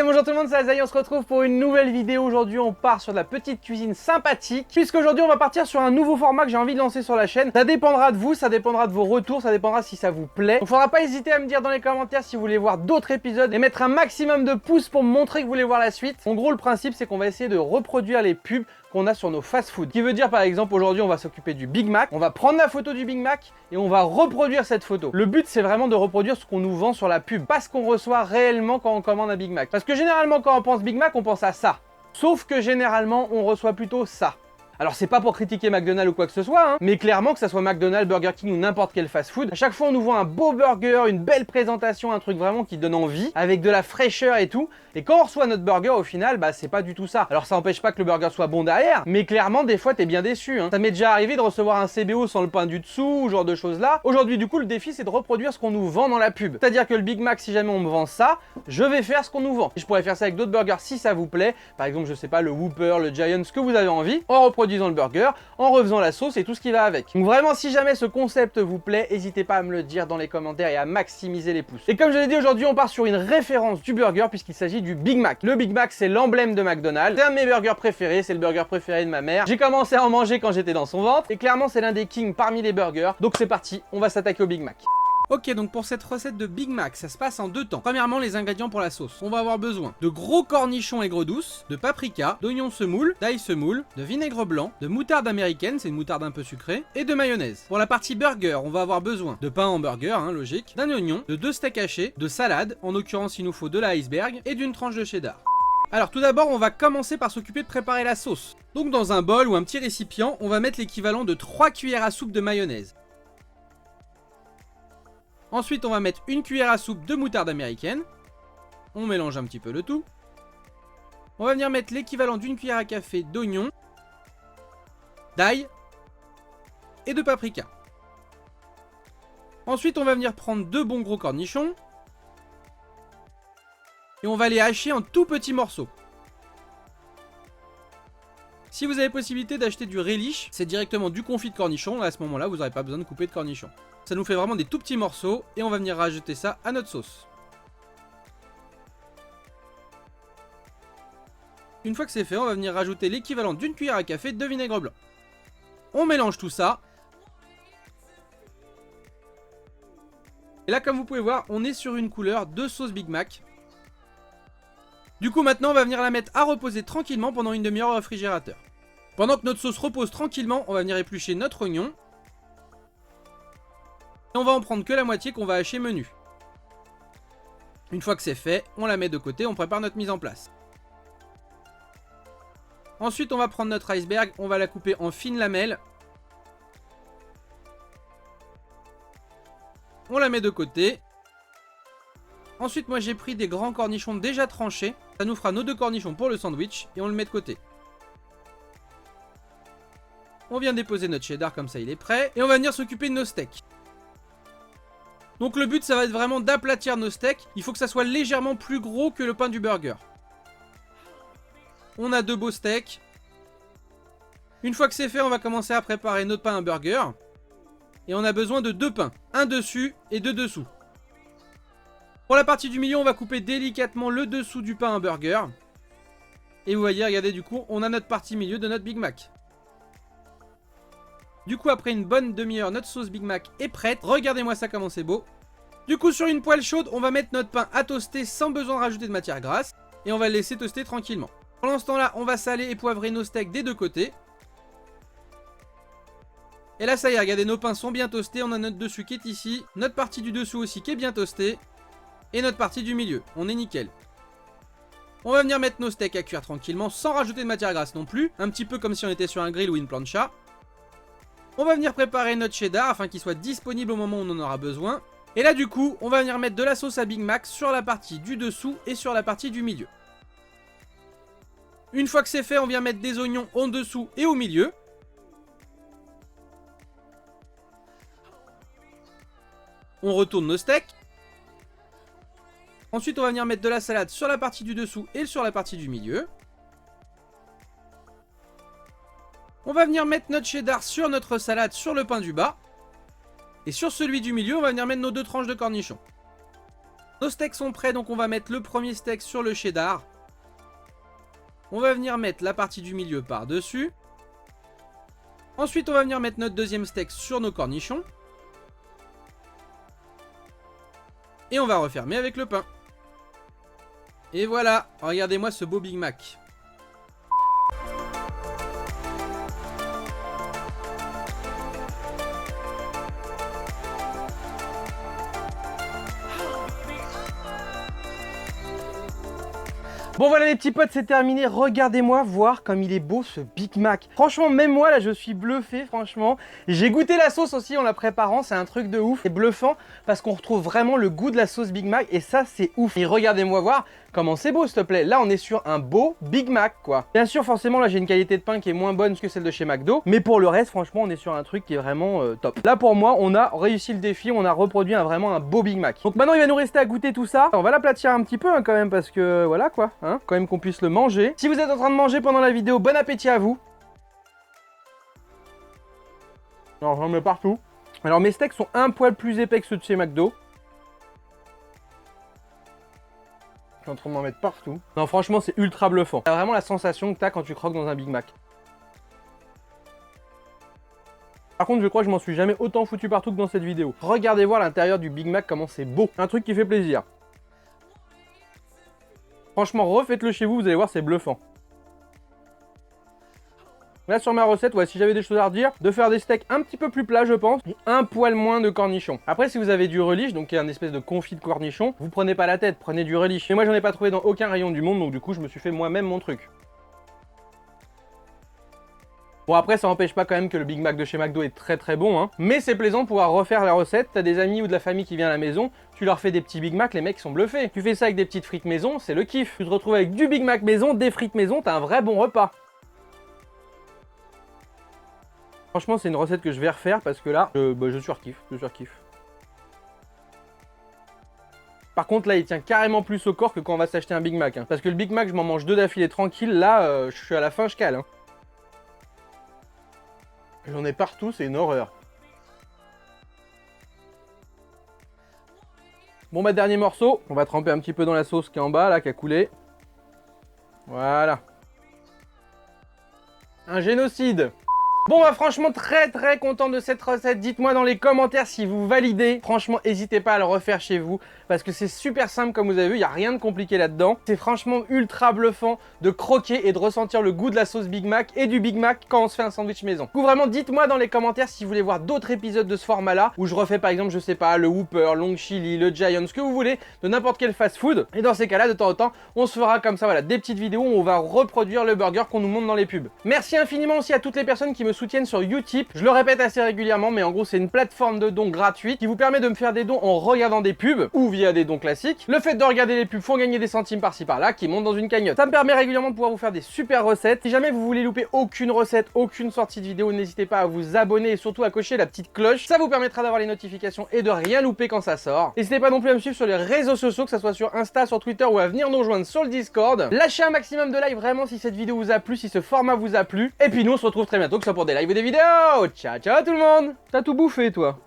bonjour tout le monde, c'est Azaï, on se retrouve pour une nouvelle vidéo. Aujourd'hui on part sur de la petite cuisine sympathique, puisqu'aujourd'hui on va partir sur un nouveau format que j'ai envie de lancer sur la chaîne. Ça dépendra de vous, ça dépendra de vos retours, ça dépendra si ça vous plaît. Donc faudra pas hésiter à me dire dans les commentaires si vous voulez voir d'autres épisodes et mettre un maximum de pouces pour me montrer que vous voulez voir la suite. En gros le principe c'est qu'on va essayer de reproduire les pubs qu'on a sur nos fast-food. Ce qui veut dire par exemple aujourd'hui on va s'occuper du Big Mac, on va prendre la photo du Big Mac et on va reproduire cette photo. Le but c'est vraiment de reproduire ce qu'on nous vend sur la pub, pas ce qu'on reçoit réellement quand on commande un Big Mac. Parce que généralement quand on pense Big Mac on pense à ça. Sauf que généralement on reçoit plutôt ça. Alors c'est pas pour critiquer McDonald's ou quoi que ce soit, hein, mais clairement que ça soit McDonald's, Burger King ou n'importe quel fast-food, à chaque fois on nous voit un beau burger, une belle présentation, un truc vraiment qui donne envie, avec de la fraîcheur et tout, et quand on reçoit notre burger au final, bah c'est pas du tout ça. Alors ça empêche pas que le burger soit bon derrière, mais clairement des fois t'es bien déçu, hein. Ça m'est déjà arrivé de recevoir un CBO sans le pain du dessous, ou genre de choses là. Aujourd'hui du coup le défi c'est de reproduire ce qu'on nous vend dans la pub. C'est-à-dire que le Big Mac, si jamais on me vend ça, je vais faire ce qu'on nous vend. Et je pourrais faire ça avec d'autres burgers si ça vous plaît, par exemple je sais pas, le Whopper, le Giant, ce que vous avez envie, en reproduisant le burger, en refaisant la sauce et tout ce qui va avec. Donc vraiment si jamais ce concept vous plaît, n'hésitez pas à me le dire dans les commentaires et à maximiser les pouces. Et comme je l'ai dit, aujourd'hui on part sur une référence du burger puisqu'il s'agit du Big Mac. Le Big Mac c'est l'emblème de McDonald's, c'est un de mes burgers préférés, c'est le burger préféré de ma mère. J'ai commencé à en manger quand j'étais dans son ventre et clairement c'est l'un des kings parmi les burgers. Donc c'est parti, on va s'attaquer au Big Mac. Ok, donc pour cette recette de Big Mac, ça se passe en deux temps. Premièrement, les ingrédients pour la sauce. On va avoir besoin de gros cornichons aigre douce, de paprika, d'oignons semoule, d'ail semoule, de vinaigre blanc, de moutarde américaine, c'est une moutarde un peu sucrée, et de mayonnaise. Pour la partie burger, on va avoir besoin de pain hamburger, hein, logique, d'un oignon, de 2 steaks hachés, de salade, en l'occurrence il nous faut de l'iceberg, et d'une tranche de cheddar. Alors tout d'abord, on va commencer par s'occuper de préparer la sauce. Donc dans un bol ou un petit récipient, on va mettre l'équivalent de 3 cuillères à soupe de mayonnaise. Ensuite, on va mettre une cuillère à soupe de moutarde américaine. On mélange un petit peu le tout. On va venir mettre l'équivalent d'une cuillère à café d'oignon, d'ail et de paprika. Ensuite, on va venir prendre 2 bons gros cornichons. Et on va les hacher en tout petits morceaux. Si vous avez possibilité d'acheter du relish, c'est directement du confit de cornichon. À ce moment-là, vous n'aurez pas besoin de couper de cornichons. Ça nous fait vraiment des tout petits morceaux et on va venir rajouter ça à notre sauce. Une fois que c'est fait, on va venir rajouter l'équivalent d'une cuillère à café de vinaigre blanc. On mélange tout ça. Et là, comme vous pouvez voir, on est sur une couleur de sauce Big Mac. Du coup, maintenant, on va venir la mettre à reposer tranquillement pendant une demi-heure au réfrigérateur. Pendant que notre sauce repose tranquillement, on va venir éplucher notre oignon. Et on va en prendre que la moitié qu'on va hacher menu. Une fois que c'est fait, on la met de côté, on prépare notre mise en place. Ensuite, on va prendre notre iceberg, on va la couper en fines lamelles. On la met de côté. Ensuite, moi j'ai pris des grands cornichons déjà tranchés. Ça nous fera nos 2 cornichons pour le sandwich et on le met de côté. On vient déposer notre cheddar comme ça il est prêt. Et on va venir s'occuper de nos steaks. Donc le but ça va être vraiment d'aplatir nos steaks. Il faut que ça soit légèrement plus gros que le pain du burger. On a 2 beaux steaks. Une fois que c'est fait, on va commencer à préparer notre pain à burger. Et on a besoin de 2 pains. Un dessus et 2 dessous. Pour la partie du milieu, on va couper délicatement le dessous du pain à burger. Et vous voyez, regardez, du coup, on a notre partie milieu de notre Big Mac. Du coup, après une bonne demi-heure, notre sauce Big Mac est prête. Regardez-moi ça comment c'est beau. Du coup, sur une poêle chaude, on va mettre notre pain à toaster sans besoin de rajouter de matière grasse. Et on va le laisser toaster tranquillement. Pendant ce temps-là, on va saler et poivrer nos steaks des 2 côtés. Et là, ça y est, regardez, nos pains sont bien toastés. On a notre dessus qui est ici. Notre partie du dessous aussi qui est bien toastée. Et notre partie du milieu. On est nickel. On va venir mettre nos steaks à cuire tranquillement sans rajouter de matière grasse non plus. Un petit peu comme si on était sur un grill ou une plancha. On va venir préparer notre cheddar afin qu'il soit disponible au moment où on en aura besoin. Et là du coup, on va venir mettre de la sauce à Big Mac sur la partie du dessous et sur la partie du milieu. Une fois que c'est fait, on vient mettre des oignons en dessous et au milieu. On retourne nos steaks. Ensuite, on va venir mettre de la salade sur la partie du dessous et sur la partie du milieu. On va venir mettre notre cheddar sur notre salade sur le pain du bas. Et sur celui du milieu, on va venir mettre nos 2 tranches de cornichons. Nos steaks sont prêts, donc on va mettre le premier steak sur le cheddar. On va venir mettre la partie du milieu par-dessus. Ensuite, on va venir mettre notre deuxième steak sur nos cornichons. Et on va refermer avec le pain. Et voilà, regardez-moi ce beau Big Mac. Bon voilà les petits potes, c'est terminé. Regardez-moi voir comme il est beau ce Big Mac. Franchement, même moi là je suis bluffé, franchement. J'ai goûté la sauce aussi en la préparant, c'est un truc de ouf. C'est bluffant parce qu'on retrouve vraiment le goût de la sauce Big Mac et ça c'est ouf. Et regardez-moi voir comment c'est beau s'il te plaît. Là on est sur un beau Big Mac quoi. Bien sûr forcément là j'ai une qualité de pain qui est moins bonne que celle de chez McDo. Mais pour le reste franchement on est sur un truc qui est vraiment top. Là pour moi on a réussi le défi, on a reproduit vraiment un beau Big Mac. Donc maintenant il va nous rester à goûter tout ça. On va l'aplatir un petit peu hein, quand même parce que voilà quoi. Hein, quand même qu'on puisse le manger. Si vous êtes en train de manger pendant la vidéo, bon appétit à vous. Alors j'en mets partout. Alors mes steaks sont un poil plus épais que ceux de chez McDo. Je suis en train de m'en mettre partout. Non franchement c'est ultra bluffant. T'as vraiment la sensation que t'as quand tu croques dans un Big Mac. Par contre je crois que je m'en suis jamais autant foutu partout que dans cette vidéo. Regardez voir l'intérieur du Big Mac comment c'est beau. Un truc qui fait plaisir. Franchement, refaites-le chez vous, vous allez voir, c'est bluffant. Là, sur ma recette, ouais, si j'avais des choses à redire, de faire des steaks un petit peu plus plats, je pense, et un poil moins de cornichons. Après, si vous avez du relish, donc qui est un espèce de confit de cornichons, vous prenez pas la tête, prenez du relish. Et moi, j'en ai pas trouvé dans aucun rayon du monde, donc du coup, je me suis fait moi-même mon truc. Bon après ça n'empêche pas quand même que le Big Mac de chez McDo est très très bon hein. Mais c'est plaisant de pouvoir refaire la recette. T'as des amis ou de la famille qui vient à la maison, tu leur fais des petits Big Mac, les mecs sont bluffés. Tu fais ça avec des petites frites maison, c'est le kiff. Tu te retrouves avec du Big Mac maison, des frites maison, t'as un vrai bon repas. Franchement c'est une recette que je vais refaire parce que là, je surkiffe, Par contre là il tient carrément plus au corps que quand on va s'acheter un Big Mac hein. Parce que le Big Mac je m'en mange deux d'affilée tranquille, là je suis à la fin je cale hein. J'en ai partout, c'est une horreur. Bon bah dernier morceau, on va tremper un petit peu dans la sauce qui est en bas là, qui a coulé. Voilà. Un génocide. Bon bah franchement très très content de cette recette. Dites-moi dans les commentaires si vous validez. Franchement n'hésitez pas à le refaire chez vous parce que c'est super simple comme vous avez vu, il n'y a rien de compliqué là-dedans. C'est franchement ultra bluffant de croquer et de ressentir le goût de la sauce Big Mac et du Big Mac quand on se fait un sandwich maison. Du coup vraiment dites-moi dans les commentaires si vous voulez voir d'autres épisodes de ce format là où je refais par exemple je sais pas le Whopper, Long Chili, le Giant, ce que vous voulez de n'importe quel fast food. Et dans ces cas là de temps en temps on se fera comme ça voilà des petites vidéos où on va reproduire le burger qu'on nous montre dans les pubs. Merci infiniment aussi à toutes les personnes qui me soutiennent sur Utip. Je le répète assez régulièrement mais en gros c'est une plateforme de dons gratuite qui vous permet de me faire des dons en regardant des pubs ou via des dons classiques. Le fait de regarder les pubs font gagner des centimes par-ci par-là qui montent dans une cagnotte. Ça me permet régulièrement de pouvoir vous faire des super recettes. Si jamais vous voulez louper aucune recette, aucune sortie de vidéo, n'hésitez pas à vous abonner et surtout à cocher la petite cloche. Ça vous permettra d'avoir les notifications et de rien louper quand ça sort. N'hésitez pas non plus à me suivre sur les réseaux sociaux, que ce soit sur Insta, sur Twitter ou à venir nous rejoindre sur le Discord. Lâchez un maximum de likes vraiment si cette vidéo vous a plu, si ce format vous a plu. Et puis nous on se retrouve très bientôt, que ce soit pour des lives ou des vidéos. Ciao ciao tout le monde. T'as tout bouffé toi.